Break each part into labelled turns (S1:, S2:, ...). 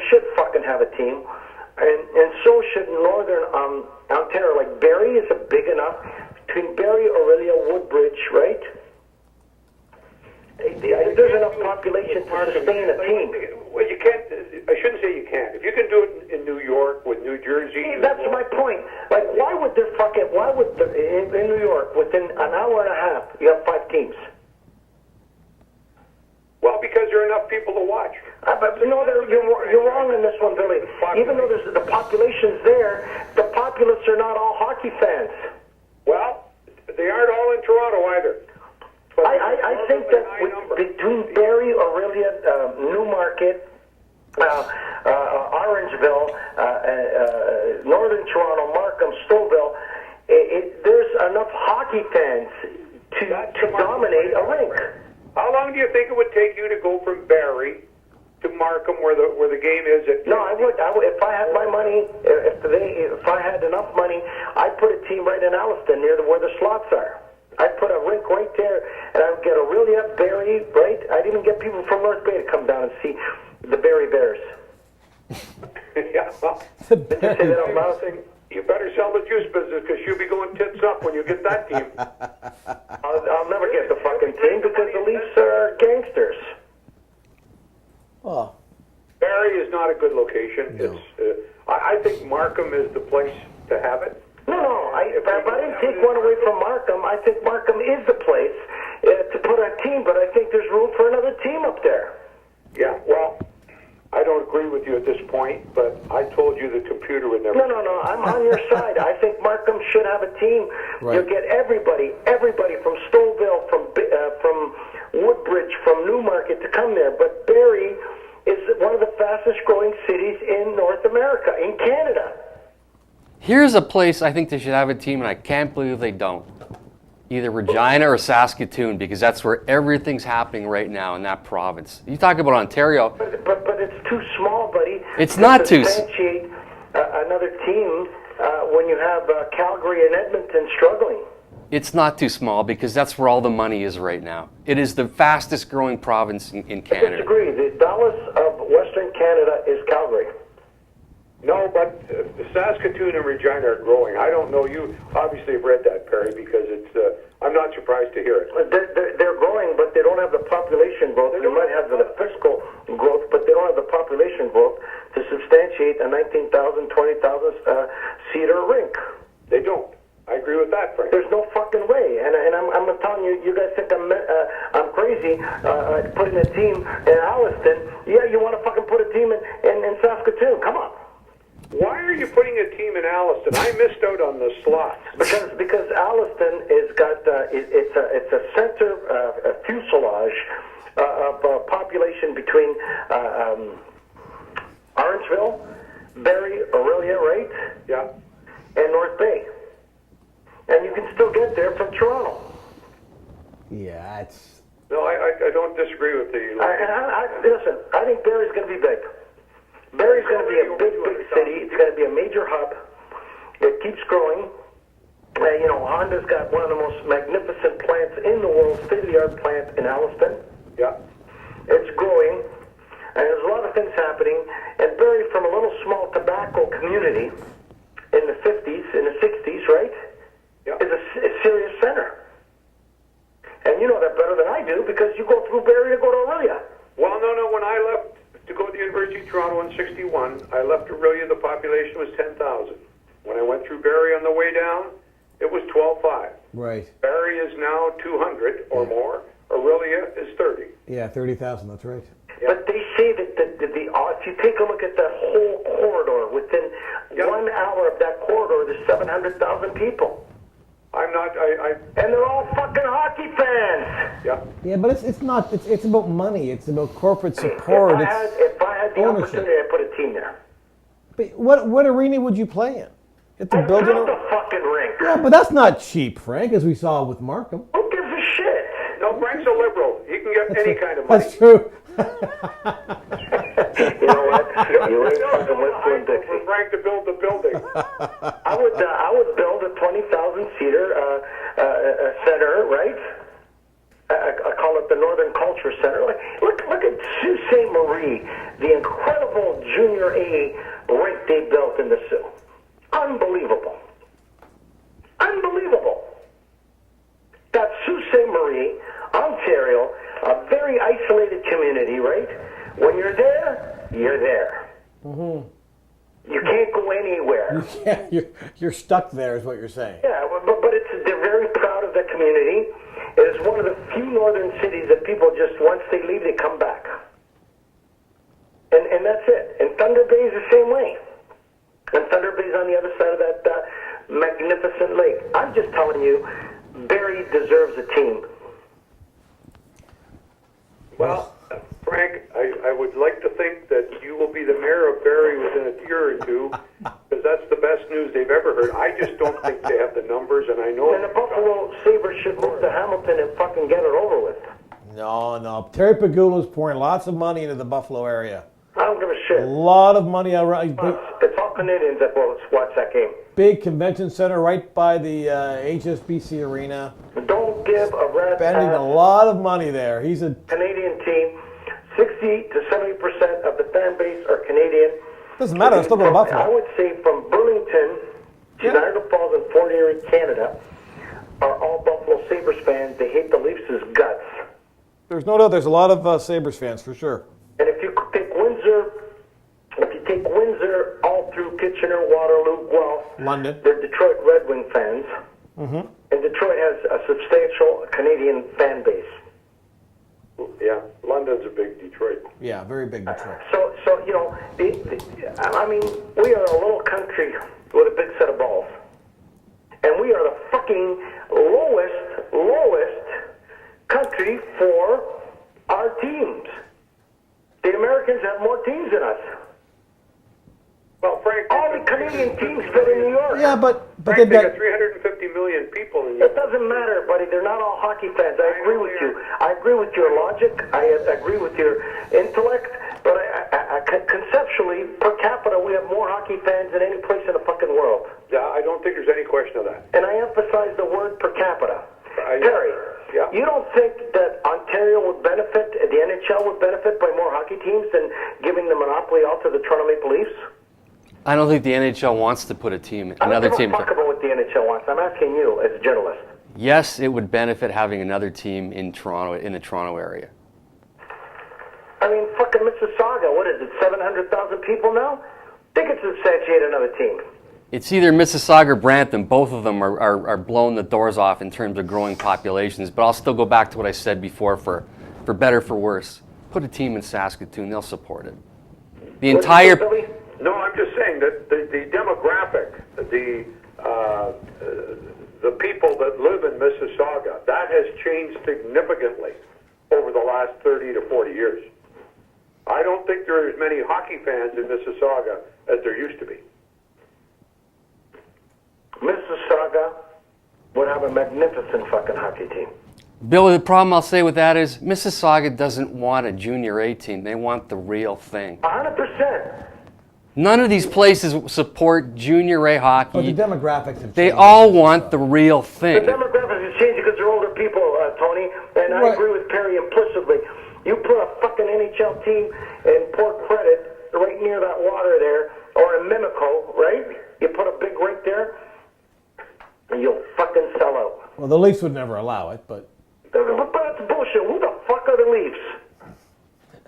S1: should fucking have a team, and so should Northern Ontario. Like Barrie is a big enough between Barrie, Orillia, Woodbridge, right? There's enough population to sustain a team.
S2: Well, you can't. I shouldn't say you can't. If you can do it in New York with New Jersey,
S1: that's my point. Like, why would in New York within an hour and a half you have 5 teams?
S2: Well, because there are enough people to watch.
S1: But no, you're wrong in this one, Billy. Even though the population's there, the populace are not all hockey fans.
S2: Well, they aren't all in Toronto either.
S1: I think that between Barrie, Orillia, Newmarket, Orangeville, Northern Toronto, Markham, Stouffville, there's enough hockey fans to dominate a rink.
S2: How long do you think it would take you to go from Barrie to Markham, where the game is?
S1: No, I would. If I had my money, if I had enough money, I'd put a team right in Alliston near where the slots are. I'd put a rink right there, and I would get Orillia, Barrie, right? I'd even get people from North Bay to come down and see the Barrie Bears.
S2: Yeah, well, you better sell the juice business because you'll be going tits up when you get that team.
S1: I'll never get the fucking team because the Leafs are gangsters.
S3: Oh.
S2: Barrie is not a good location. No. I think Markham is the place to have it.
S1: No, I didn't take one away from Markham. I think Markham is the place to put a team, but I think there's room for another team up there.
S2: Yeah, well, I don't agree with you at this point, but I told you the computer would never...
S1: No, I'm on your side. I think Markham should have a team. Right. You'll get everybody from Stouffville, from Woodbridge, from Newmarket to come there, but Barrie is one of the fastest growing cities in North America, in Canada.
S4: Here's a place I think they should have a team, and I can't believe they don't. Either Regina or Saskatoon, because that's where everything's happening right now in that province. You talk about Ontario.
S1: But it's too small, buddy.
S4: It's not too small.
S1: Another team when you have Calgary and Edmonton struggling.
S4: It's not too small because that's where all the money is right now. It is the fastest growing province in Canada.
S1: I disagree. The Dallas of Western Canada is Calgary.
S2: No, but Saskatoon and Regina are growing. I don't know. You obviously have read that, Perry, because it's. I'm not surprised to hear it.
S1: They're growing, but they don't have the population growth. They might have the fiscal growth, but they don't have the population growth to substantiate a 19,000, 20,000 seater rink.
S2: They don't. I agree with that, Frank.
S1: There's no fucking way, and I'm telling you, you guys think I'm crazy putting a team in Alliston. Yeah, you want to fucking put a team in Saskatoon? Come on.
S2: Why are you putting a team in Alliston? I missed out on the slots.
S1: Because Alliston is got it's a center fuselage of population between Orangeville, Barrie, Orillia, right?
S2: Yeah.
S1: And North Bay. And you can still get there from Toronto.
S3: Yeah, it's...
S2: No, I don't disagree with you.
S1: Listen, I think Barrie's going to be big. Barrie's going to be a big city. It's going to be a major hub. It keeps growing. Honda's got one of the most magnificent plants in the world, state-of-the-art plant in Alliston.
S2: Yeah.
S1: It's growing, and there's a lot of things happening. And Barrie, from a little small tobacco community in the 50s, in the 60s, right, is a serious center. And you know that better than I do because you go through Barrie to go to Orillia.
S2: Well, no. When I left to go to the University of Toronto in 61, I left Orillia, the population was 10,000. When I went through Barrie on the way down, it was 12,500.
S3: Right.
S2: Barrie is now 200 or more. Orillia is 30.
S3: Yeah, 30,000, that's right.
S1: Yeah. But they say that if you take a look at that whole corridor, within 1 hour of that corridor, there's 700,000 people.
S2: I'm not.
S1: And they're all fucking hockey fans.
S2: Yeah.
S3: Yeah, but it's not. It's about money. It's about corporate support.
S1: If I had the opportunity, I'd put a team there.
S3: But what arena would you play in?
S1: I'd build the fucking rink.
S3: Yeah, but that's not cheap, Frank, as we saw with Markham.
S1: Who gives a shit?
S2: No, Frank's a liberal. He can get any kind of money.
S3: That's true.
S1: You know what? You ain't fucking whistling Dixie.
S2: For Frank to build the building.
S1: I would build a 20,000 seater center, right? I call it the Northern Culture Center. Look at Sault Ste. Marie, the incredible Junior A rink they built in the Sioux. Unbelievable. Unbelievable. That Sault Ste. Marie, Ontario, a very isolated community, right? When you're there, you're there. Mm-hmm. You can't go anywhere.
S3: You're stuck there, is what you're saying.
S1: Yeah, but they're very proud of the community. It is one of the few northern cities that people just, once they leave, they come back. And that's it. And Thunder Bay is the same way. And Thunder Bay is on the other side of that magnificent lake. I'm just telling you, Barrie deserves a team.
S2: Well, Frank, I would like to think that you will be the mayor of Barrie within a year or two, because that's the best news they've ever heard. I just don't think they have the numbers, and I know...
S1: And the Buffalo Sabres should move to Hamilton and fucking get it over with.
S3: No. Terry Pagula's pouring lots of money into the Buffalo area.
S1: I don't give a shit.
S3: A lot of money around.
S1: It's all Canadians that will watch that game.
S3: Big convention center right by the HSBC Arena.
S1: Don't give a rat
S3: Spending
S1: ass.
S3: a lot of money there. He's a
S1: Canadian team. 60 to 70% of the fan base are Canadian.
S3: doesn't matter. Let's still go to Buffalo.
S1: I would say from Burlington to Niagara Falls and Fort Erie, Canada, are all Buffalo Sabres fans. They hate the Leafs' guts.
S3: There's no doubt. There's a lot of Sabres fans for sure.
S1: And if you take Windsor all through Kitchener, Waterloo, Guelph,
S3: London.
S1: they're Detroit Red Wing fans.
S3: Mm-hmm.
S1: And Detroit has a substantial Canadian fan base.
S2: Yeah, London's a big Detroit.
S3: Yeah, very big Detroit.
S1: So you know, I mean, we are a little country with a big set of balls. And we are the fucking lowest country for our teams. The Americans have more teams than us.
S2: Well, Frank,
S1: all the Canadian teams fit in New York.
S3: Yeah, but
S2: Frank,
S3: they've
S2: they
S3: got
S2: got 350 million people in
S1: It doesn't matter, buddy. They're not all hockey fans. I agree with you. I agree with your logic. I agree with your intellect. But conceptually, per capita, we have more hockey fans than any place in the fucking world.
S2: Yeah, I don't think there's any question of that.
S1: And I emphasize the word per capita. Perry,
S2: yeah.
S1: You don't think that Ontario would benefit, the NHL would benefit by more hockey teams than giving the monopoly out to the Toronto Maple Leafs?
S4: I don't think the NHL wants to put another team.
S1: I don't give a fuck about what the NHL wants. I'm asking you as a journalist.
S4: Yes, it would benefit having another team in Toronto, in the Toronto area.
S1: I mean, fucking Mississauga, what is it, 700,000 people now? They could substantiate another team.
S4: It's either Mississauga or Brampton. Both of them are blowing the doors off in terms of growing populations. But I'll still go back to what I said before, for better, for worse. Put a team in Saskatoon, they'll support it. The entire...
S2: No, I'm just saying that the demographic, the people that live in Mississauga, that has changed significantly over the last 30 to 40 years. I don't think there are as many hockey fans in Mississauga as there used to be.
S1: Mississauga would have a magnificent fucking hockey team.
S4: Bill, the problem I'll say with that is Mississauga doesn't want a junior A team. They want the real thing.
S1: 100%.
S4: None of these places support junior A hockey.
S3: But the demographics have changed.
S4: They all want the real thing.
S1: The demographics have changed because they're older people, Tony, and I agree with Perry implicitly. You put a fucking NHL team in Port Credit right near that water there, or in Mimico, right? You put a big rink there, and you'll fucking sell out.
S3: Well, the Leafs would never allow it, but...
S1: But that's bullshit. Who the fuck are the Leafs?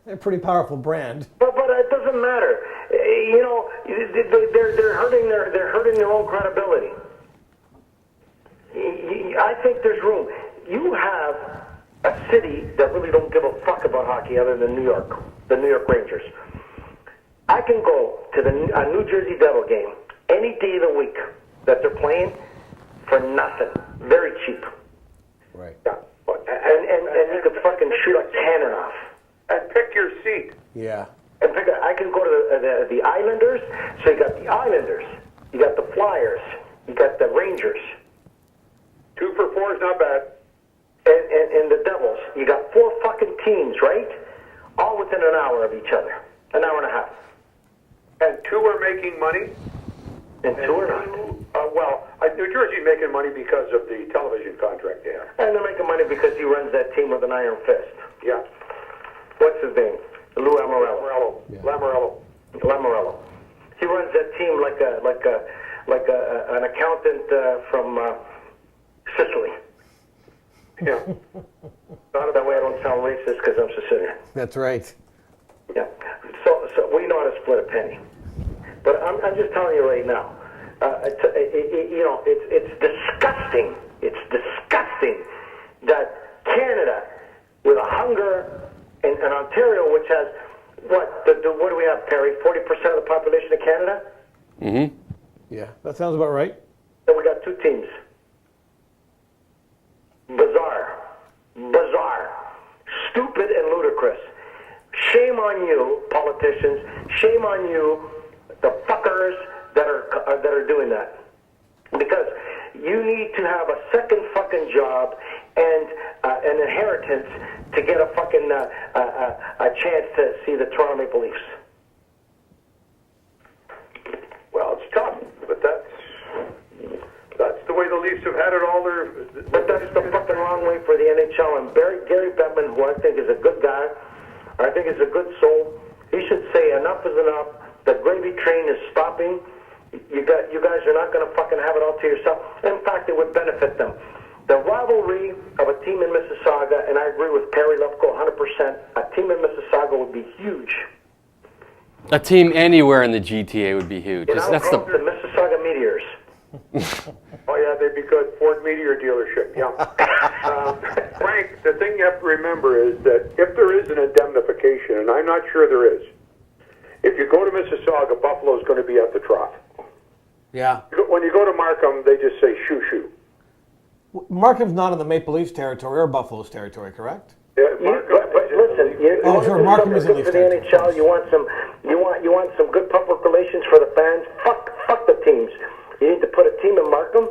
S3: They're a pretty powerful brand.
S1: But it doesn't matter. You know, they're hurting their own credibility. I think there's room. You have a city that really don't give a fuck about hockey other than New York, the New York Rangers. I can go to a New Jersey Devil game any day of the week that they're playing for nothing, very cheap.
S3: Right.
S1: Yeah. And you could fucking shoot a cannon off.
S2: And pick your seat.
S3: Yeah.
S1: And I can go to the Islanders. So you got the Islanders, you got the Flyers, you got the Rangers.
S2: 2 for 4 is not bad.
S1: And the Devils. You got 4 fucking teams, right? All within an hour of each other. An hour and a half.
S2: And 2 are making money.
S1: And 2 are not.
S2: New Jersey's making money because of the television contract they have.
S1: And they're making money because he runs that team with an iron fist.
S2: Yeah.
S1: What's his name?
S2: Lamorello.
S1: Lamorello. He runs that team like an accountant from Sicily.
S2: Yeah.
S1: That way I don't sound racist because I'm Sicilian.
S3: That's right.
S1: Yeah. So we know how to split a penny. But I'm just telling you right now, it's disgusting. It's disgusting that Canada, with a hunger, and Ontario, which has, what do we have, Perry? 40% of the population of Canada?
S4: Mm-hmm.
S3: Yeah, that sounds about right.
S1: And we got two teams. Bizarre. Stupid and ludicrous. Shame on you, politicians. Shame on you, the fuckers that are doing that. Because you need to have a second fucking job and an inheritance to get a fucking a chance to see the Toronto Maple Leafs.
S2: Well, it's tough, but that's the way the Leafs have had it all their.
S1: But that's the fucking wrong way for the NHL. And Gary Bettman, who I think is a good guy, I think is a good soul, he should say enough is enough. The gravy train is stopping. You guys are not going to fucking have it all to yourself. In fact, it would benefit them. The rivalry of a team in Mississauga, and I agree with Perry Lefko 100%, a team in Mississauga would be huge.
S4: A team anywhere in the GTA would be huge.
S1: You know,
S4: That's
S1: the Mississauga Meteors.
S2: Oh yeah, they'd be good. Ford Meteor dealership. Yeah. Frank, the thing you have to remember is that if there is an indemnification, and I'm not sure there is, if you go to Mississauga, Buffalo's going to be at the trough.
S3: Yeah.
S2: When you go to Markham, they just say shoo shoo.
S3: Markham's not in the Maple Leafs territory or Buffalo's territory, correct?
S2: Yeah, Markham.
S1: But listen,
S3: Markham is in
S1: good for the NHL. You want some good public relations for the fans. Fuck the teams. You need to put a team in Markham